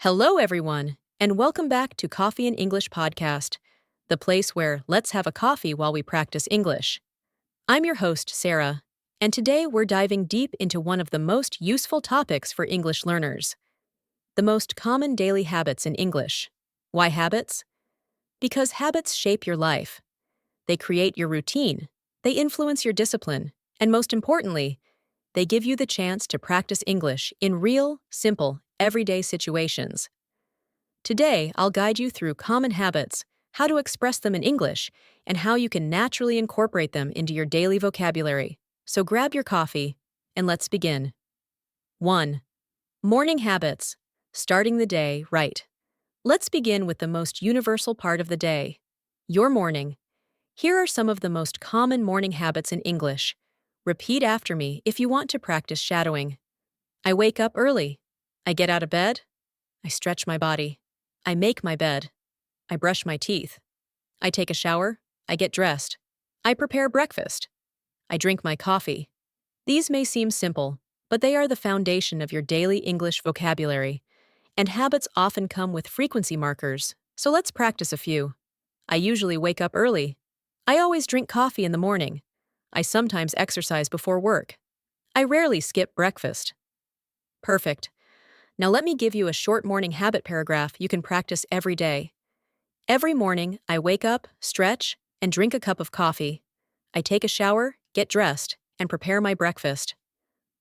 Hello, everyone, and welcome back to Coffee and English Podcast, the place where let's have a coffee while we practice English. I'm your host, Sara, and today we're diving deep into one of the most useful topics for English learners: the most common daily habits in English. Why habits? Because habits shape your life. They create your routine, they influence your discipline, and most importantly, they give you the chance to practice English in real, simple, everyday situations. Today, I'll guide you through common habits, how to express them in English, and how you can naturally incorporate them into your daily vocabulary. So grab your coffee, and let's begin. 1. Morning habits. Starting the day right. Let's begin with the most universal part of the day: your morning. Here are some of the most common morning habits in English. Repeat after me if you want to practice shadowing. I wake up early. I get out of bed. I stretch my body. I make my bed. I brush my teeth. I take a shower. I get dressed. I prepare breakfast. I drink my coffee. These may seem simple, but they are the foundation of your daily English vocabulary, and habits often come with frequency markers, so let's practice a few. I usually wake up early. I always drink coffee in the morning. I sometimes exercise before work. I rarely skip breakfast. Perfect. Now let me give you a short morning habit paragraph you can practice every day. Every morning, I wake up, stretch, and drink a cup of coffee. I take a shower, get dressed, and prepare my breakfast.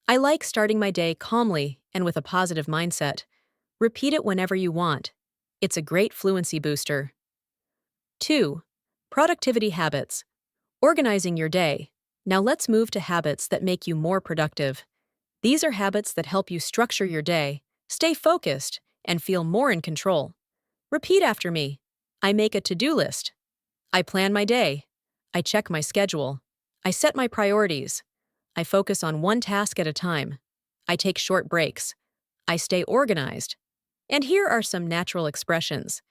I like starting my day calmly and with a positive mindset. Repeat it whenever you want. It's a great fluency booster. 2. Productivity habits. Organizing your day. Now let's move to habits that make you more productive. These are habits that help you structure your day, stay focused, and feel more in control. Repeat after me. I make a to-do list. I plan my day. I check my schedule. I set my priorities. I focus on one task at a time. I take short breaks. I stay organized. And here are some natural expressions.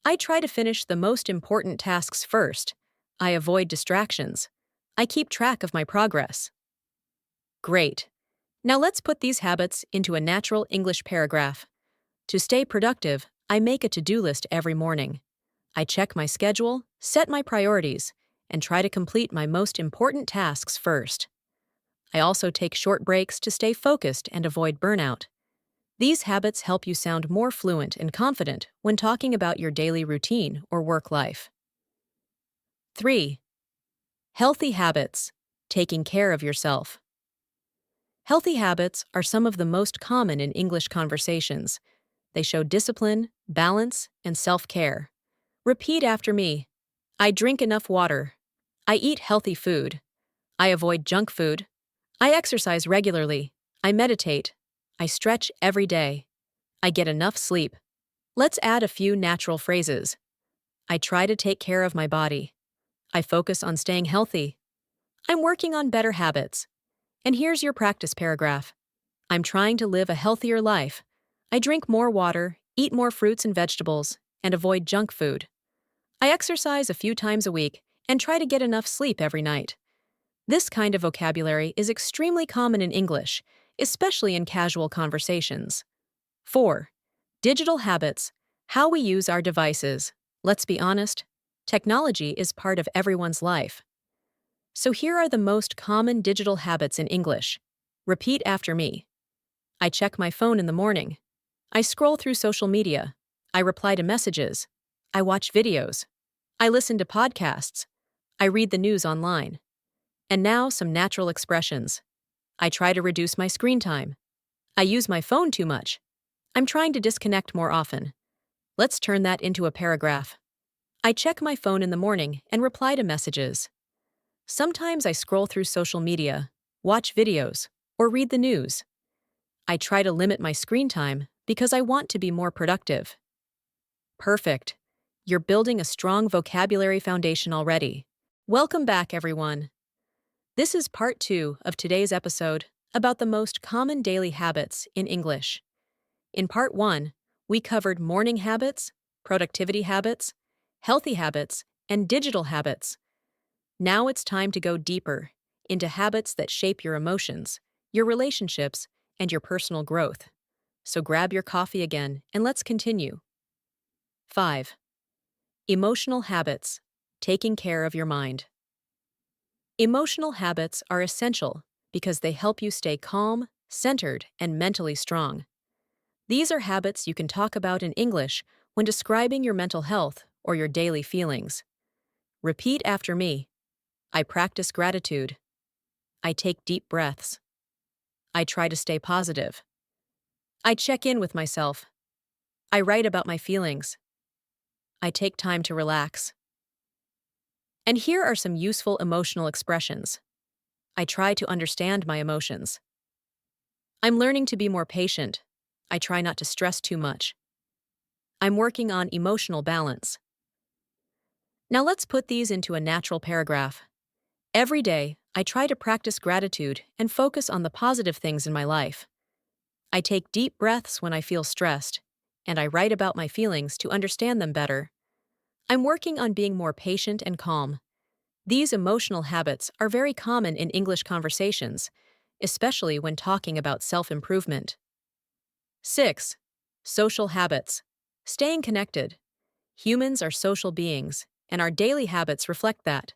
I try to finish the most important tasks first. I avoid distractions. I keep track of my progress. Great. Now let's put these habits into a natural English paragraph. To stay productive, I make a to-do list every morning. I check my schedule, set my priorities, and try to complete my most important tasks first. I also take short breaks to stay focused and avoid burnout. These habits help you sound more fluent and confident when talking about your daily routine or work life. 3. Healthy habits. Taking care of yourself. Healthy habits are some of the most common in English conversations. They show discipline, balance, and self-care. Repeat after me. I drink enough water. I eat healthy food. I avoid junk food. I exercise regularly. I meditate. I stretch every day. I get enough sleep. Let's add a few natural phrases. I try to take care of my body. I focus on staying healthy. I'm working on better habits. And here's your practice paragraph. I'm trying to live a healthier life. I drink more water, eat more fruits and vegetables, and avoid junk food. I exercise a few times a week and try to get enough sleep every night. This kind of vocabulary is extremely common in English, especially in casual conversations. 4. Digital habits. How we use our devices. Let's be honest, technology is part of everyone's life. So here are the most common digital habits in English. Repeat after me. I check my phone in the morning. I scroll through social media. I reply to messages. I watch videos. I listen to podcasts. I read the news online. And now some natural expressions. I try to reduce my screen time. I use my phone too much. I'm trying to disconnect more often. Let's turn that into a paragraph. I check my phone in the morning and reply to messages. Sometimes I scroll through social media, watch videos, or read the news. I try to limit my screen time because I want to be more productive. Perfect. You're building a strong vocabulary foundation already. Welcome back, everyone. This is part 2 of today's episode about the most common daily habits in English. In part 1, we covered morning habits, productivity habits, healthy habits, and digital habits. Now it's time to go deeper into habits that shape your emotions, your relationships, and your personal growth. so grab your coffee again and let's continue. 5. Emotional habits. Taking care of your mind. Emotional habits are essential because they help you stay calm, centered, and mentally strong. These are habits you can talk about in English when describing your mental health or your daily feelings. Repeat after me. I practice gratitude. I take deep breaths. I try to stay positive. I check in with myself. I write about my feelings. I take time to relax. And here are some useful emotional expressions. I try to understand my emotions. I'm learning to be more patient. I try not to stress too much. I'm working on emotional balance. Now let's put these into a natural paragraph. Every day, I try to practice gratitude and focus on the positive things in my life. I take deep breaths when I feel stressed, and I write about my feelings to understand them better. I'm working on being more patient and calm. These emotional habits are very common in English conversations, especially when talking about self-improvement. 6. Social habits. Staying connected. Humans are social beings, and our daily habits reflect that.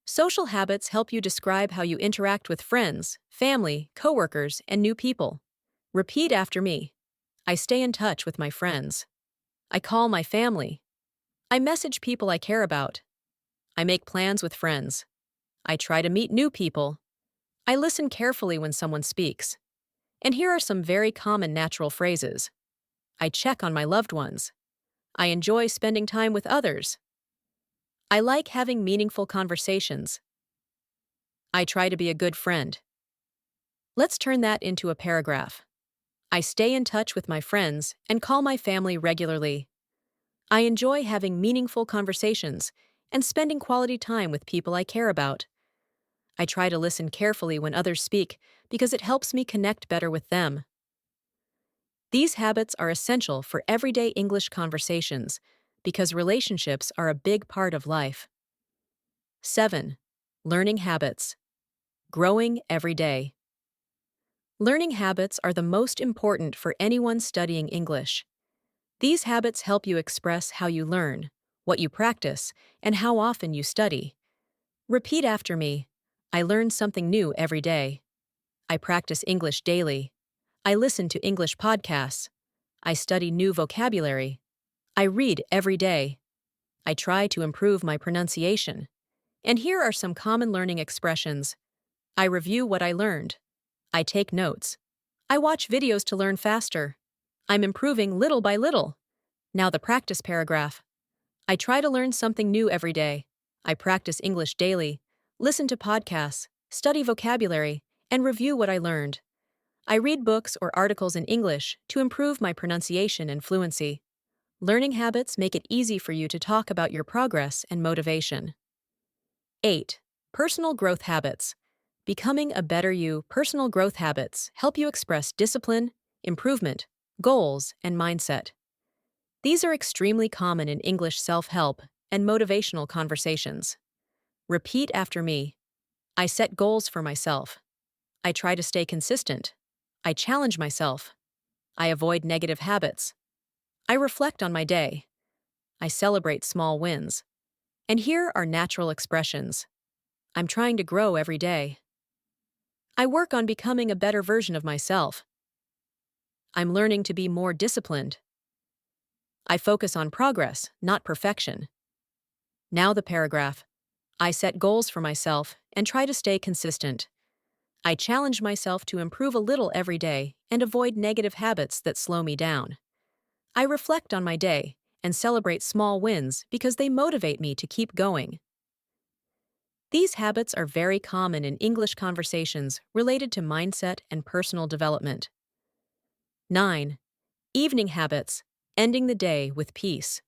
Social habits help you describe how you interact with friends, family, coworkers, and new people. Repeat after me. I stay in touch with my friends. I call my family. I message people I care about. I make plans with friends. I try to meet new people. I listen carefully when someone speaks. And here are some very common natural phrases. I check on my loved ones. I enjoy spending time with others. I like having meaningful conversations. I try to be a good friend. Let's turn that into a paragraph. I stay in touch with my friends and call my family regularly. I enjoy having meaningful conversations and spending quality time with people I care about. I try to listen carefully when others speak because it helps me connect better with them. These habits are essential for everyday English conversations because relationships are a big part of life. 7. Learning habits. Growing every day. Learning habits are the most important for anyone studying English. These habits help you express how you learn, what you practice, and how often you study. Repeat after me. I learn something new every day. I practice English daily. I listen to English podcasts. I study new vocabulary. I read every day. I try to improve my pronunciation. And here are some common learning expressions. I review what I learned. I take notes. I watch videos to learn faster. I'm improving little by little. Now the practice paragraph. I try to learn something new every day. I practice English daily, listen to podcasts, study vocabulary, and review what I learned. I read books or articles in English to improve my pronunciation and fluency. Learning habits make it easy for you to talk about your progress and motivation. 8. Personal growth habits. Becoming a better you, personal growth habits help you express discipline, improvement, goals, and mindset. These are extremely common in English self-help and motivational conversations. Repeat after me. I set goals for myself. I try to stay consistent. I challenge myself. I avoid negative habits. I reflect on my day. I celebrate small wins. And here are natural expressions. I'm trying to grow every day. I work on becoming a better version of myself. I'm learning to be more disciplined. I focus on progress, not perfection. Now the paragraph. I set goals for myself and try to stay consistent. I challenge myself to improve a little every day and avoid negative habits that slow me down. I reflect on my day and celebrate small wins because they motivate me to keep going. These habits are very common in English conversations related to mindset and personal development. 9. Evening habits. Ending the day with peace.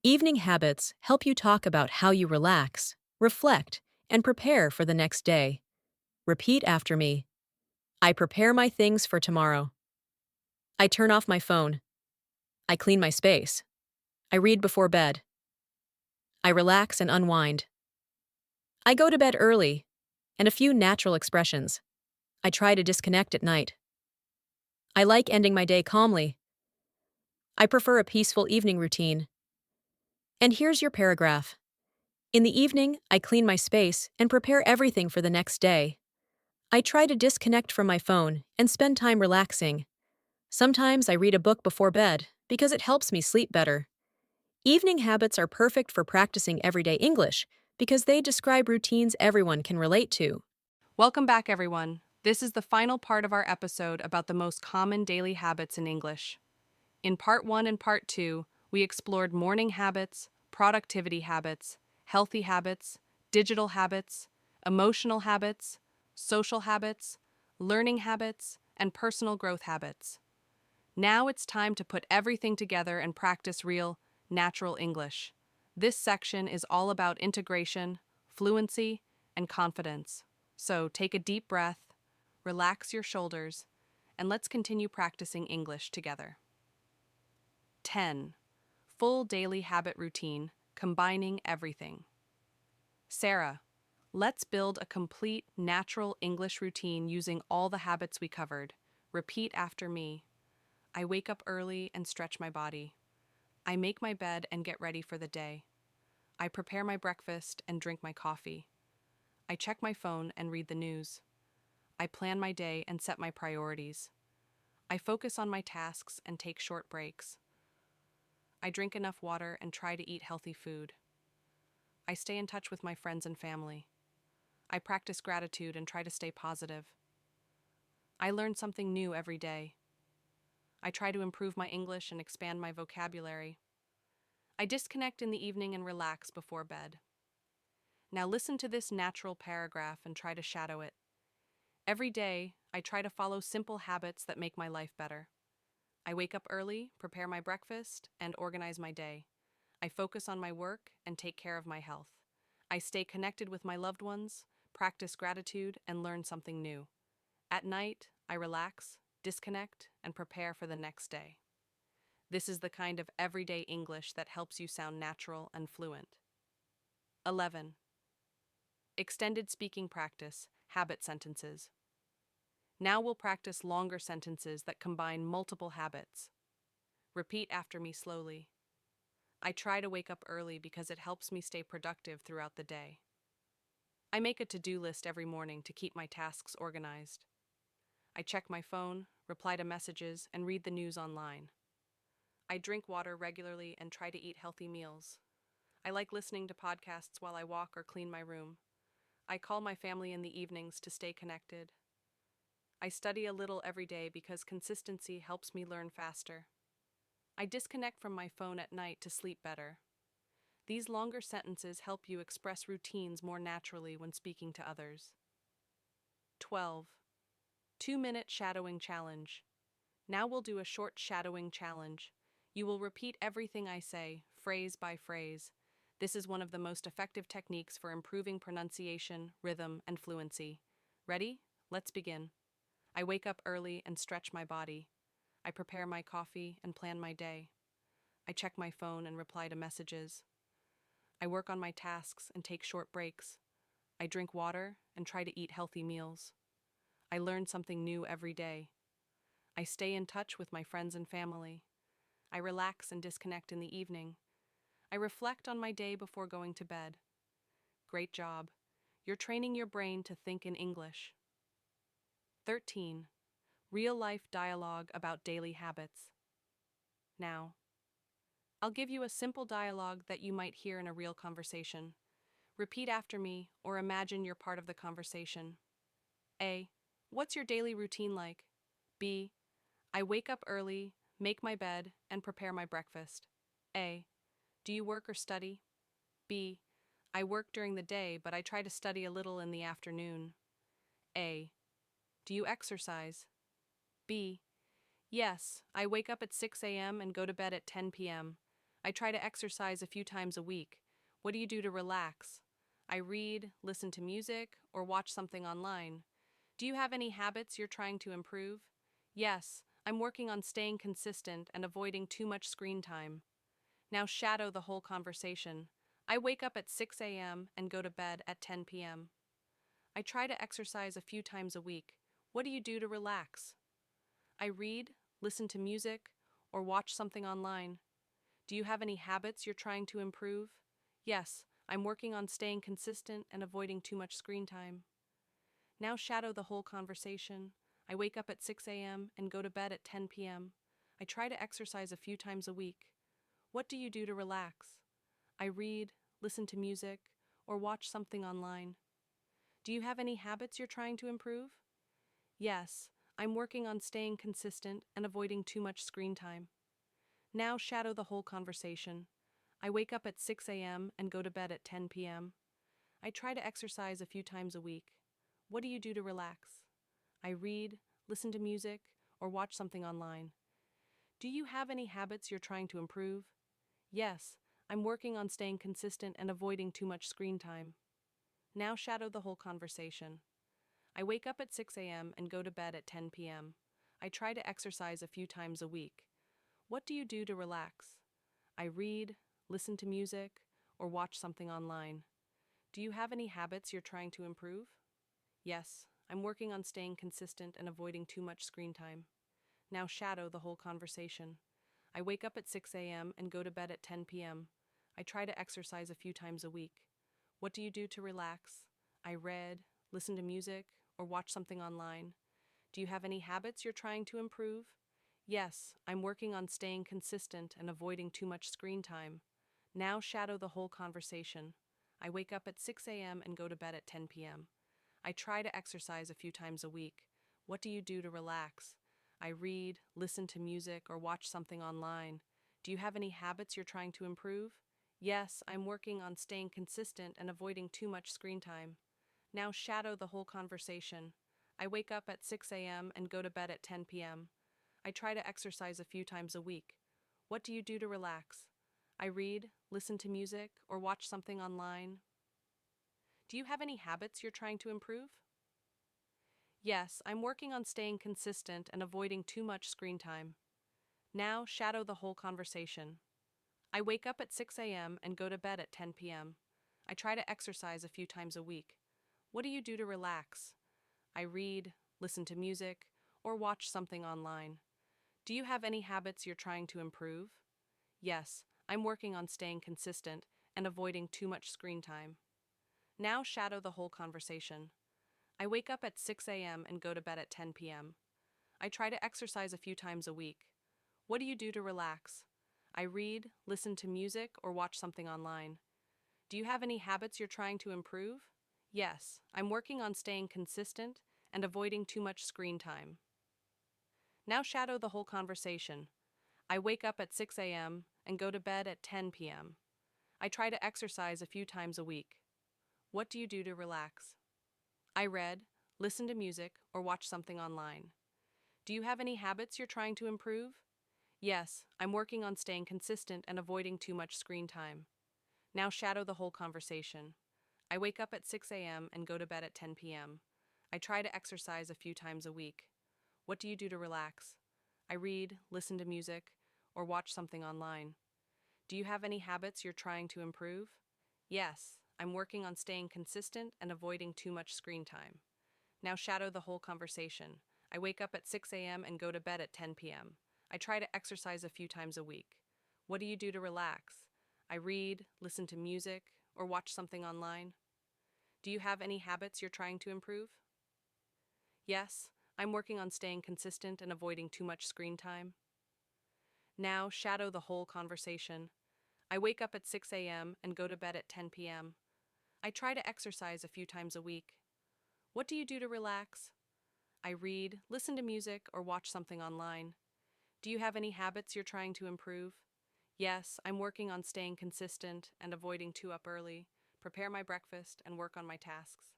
Evening habits help you talk about how you relax, reflect, and prepare for the next day. Repeat after me. I prepare my things for tomorrow. I turn off my phone. I clean my space. I read before bed. I relax and unwind. I go to bed early, and a few natural expressions. I try to disconnect at night. I like ending my day calmly. I prefer a peaceful evening routine. And here's your paragraph. In the evening, I clean my space and prepare everything for the next day. I try to disconnect from my phone and spend time relaxing. Sometimes I read a book before bed because it helps me sleep better. Evening habits are perfect for practicing everyday English because they describe routines everyone can relate to. Welcome back, everyone. This is the final part of our episode about the most common daily habits in English. In part 1 and part 2, we explored morning habits, productivity habits, healthy habits, digital habits, emotional habits, social habits, learning habits, and personal growth habits. Now it's time to put everything together and practice real, natural English. This section is all about integration, fluency, and confidence. So take a deep breath, relax your shoulders, and let's continue practicing English together. 10. Full daily habit routine, combining everything. Sarah, let's build a complete, natural English routine using all the habits we covered. Repeat after me. I wake up early and stretch my body. I make my bed and get ready for the day. I prepare my breakfast and drink my coffee. I check my phone and read the news. I plan my day and set my priorities. I focus on my tasks and take short breaks. I drink enough water and try to eat healthy food. I stay in touch with my friends and family. I practice gratitude and try to stay positive. I learn something new every day. I try to improve my English and expand my vocabulary. I disconnect in the evening and relax before bed. Now listen to this natural paragraph and try to shadow it. Every day, I try to follow simple habits that make my life better. I wake up early, prepare my breakfast, and organize my day. I focus on my work and take care of my health. I stay connected with my loved ones, practice gratitude, and learn something new. At night, I relax, disconnect, and prepare for the next day. This is the kind of everyday English that helps you sound natural and fluent. 11. Extended speaking practice, habit sentences. Now we'll practice longer sentences that combine multiple habits. Repeat after me slowly. I try to wake up early because it helps me stay productive throughout the day. I make a to-do list every morning to keep my tasks organized. I check my phone, reply to messages, and read the news online. I drink water regularly and try to eat healthy meals. I like listening to podcasts while I walk or clean my room. I call my family in the evenings to stay connected. I study a little every day because consistency helps me learn faster. I disconnect from my phone at night to sleep better. These longer sentences help you express routines more naturally when speaking to others. 12. 2-minute shadowing challenge. Now we'll do a short shadowing challenge. You will repeat everything I say, phrase by phrase. This is one of the most effective techniques for improving pronunciation, rhythm, and fluency. Ready? Let's begin. I wake up early and stretch my body. I prepare my coffee and plan my day. I check my phone and reply to messages. I work on my tasks and take short breaks. I drink water and try to eat healthy meals. I learn something new every day. I stay in touch with my friends and family. I relax and disconnect in the evening. I reflect on my day before going to bed. Great job. You're training your brain to think in English. 13. Real-life dialogue about daily habits. Now, I'll give you a simple dialogue that you might hear in a real conversation. Repeat after me or imagine you're part of the conversation. A. What's your daily routine like? B. I wake up early, make my bed, and prepare my breakfast. A. Do you work or study? B. I work during the day, but I try to study a little in the afternoon. A. Do you exercise? B. Yes, I wake up at 6 a.m. and go to bed at 10 p.m. I try to exercise a few times a week. What do you do to relax? I read, listen to music, or watch something online. Do you have any habits you're trying to improve? Yes, I'm working on staying consistent and avoiding too much screen time. Now shadow the whole conversation. I wake up at 6 a.m. and go to bed at 10 p.m. I try to exercise a few times a week. What do you do to relax? I read, listen to music, or watch something online. Do you have any habits you're trying to improve? Yes, I'm working on staying consistent and avoiding too much screen time. Now shadow the whole conversation. I wake up at 6 a.m. and go to bed at 10 p.m. I try to exercise a few times a week. What do you do to relax? I read, listen to music, or watch something online. Do you have any habits you're trying to improve? Yes, I'm working on staying consistent and avoiding too much screen time. Now shadow the whole conversation. I wake up at 6 a.m. and go to bed at 10 p.m. I try to exercise a few times a week. What do you do to relax? I read, listen to music, or watch something online. Do you have any habits you're trying to improve? Yes, I'm working on staying consistent and avoiding too much screen time. Now shadow the whole conversation. I wake up at 6 a.m. and go to bed at 10 p.m. I try to exercise a few times a week. What do you do to relax? I read, listen to music, or watch something online. Do you have any habits you're trying to improve? Yes, I'm working on staying consistent and avoiding too much screen time. Now shadow the whole conversation. I wake up at 6 a.m. and go to bed at 10 p.m. I try to exercise a few times a week. What do you do to relax? I read, listen to music, or watch something online. Do you have any habits you're trying to improve? Yes, I'm working on staying consistent and avoiding too much screen time. Now shadow the whole conversation. I wake up at 6 a.m. and go to bed at 10 p.m. I try to exercise a few times a week. What do you do to relax? I read, listen to music, or watch something online. Do you have any habits you're trying to improve? Yes, I'm working on staying consistent and avoiding too much screen time. Now shadow the whole conversation. I wake up at 6 a.m. and go to bed at 10 p.m. I try to exercise a few times a week. What do you do to relax? I read, listen to music, or watch something online. Do you have any habits you're trying to improve? Yes, I'm working on staying consistent and avoiding too much screen time. Now shadow the whole conversation. I wake up at 6 a.m. and go to bed at 10 p.m. I try to exercise a few times a week. What do you do to relax? I read, listen to music, or watch something online. Do you have any habits you're trying to improve? Yes, I'm working on staying consistent and avoiding too much screen time. Now shadow the whole conversation. I wake up at 6 a.m. and go to bed at 10 p.m. I try to exercise a few times a week. What do you do to relax? I read, listen to music, or watch something online. Do you have any habits you're trying to improve? Yes, I'm working on staying consistent and avoiding too much screen time. Now shadow the whole conversation. I wake up at 6 a.m. and go to bed at 10 p.m. I try to exercise a few times a week. What do you do to relax? I read, listen to music, or watch something online. Do you have any habits you're trying to improve? Yes, I'm working on staying consistent and avoiding too much screen time. Now shadow the whole conversation. I wake up at 6 a.m. and go to bed at 10 p.m. I try to exercise a few times a week. What do you do to relax? I read, listen to music, or watch something online. Do you have any habits you're trying to improve? Yes, I'm working on staying consistent and avoiding too much screen time. Now shadow the whole conversation. I wake up at 6 a.m. and go to bed at 10 p.m. I try to exercise a few times a week. What do you do to relax? I read, listen to music, or watch something online. Do you have any habits you're trying to improve? Yes, I'm working on staying consistent and avoiding too much screen time. Now shadow the whole conversation. I wake up at 6 a.m. and go to bed at 10 p.m. I try to exercise a few times a week. What do you do to relax? I read, listen to music, or watch something online. Do you have any habits you're trying to improve? Yes, I'm working on staying consistent and avoiding too up early, prepare my breakfast, and work on my tasks.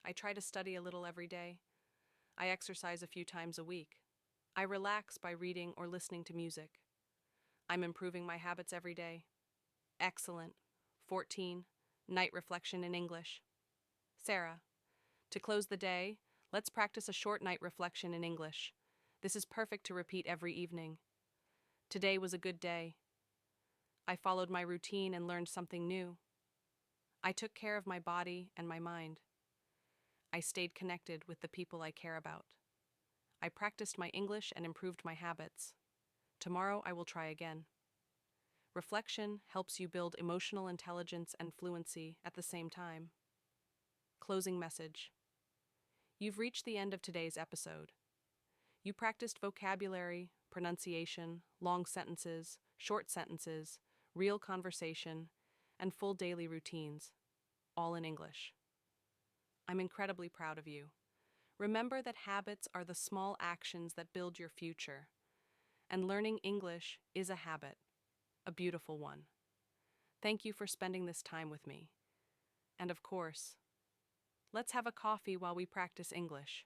I try to study a little every day. I exercise a few times a week. I relax by reading or listening to music. I'm improving my habits every day. Excellent. 14. Night reflection in English. Sarah. To close the day, let's practice a short night reflection in English. This is perfect to repeat every evening. Today was a good day. I followed my routine and learned something new. I took care of my body and my mind. I stayed connected with the people I care about. I practiced my English and improved my habits. Tomorrow I will try again. Reflection helps you build emotional intelligence and fluency at the same time. Closing message. You've reached the end of today's episode. You practiced vocabulary, pronunciation, long sentences, short sentences, real conversation, and full daily routines, all in English. I'm incredibly proud of you. Remember that habits are the small actions that build your future, and learning English is a habit, a beautiful one. Thank you for spending this time with me. And of course, let's have a coffee while we practice English.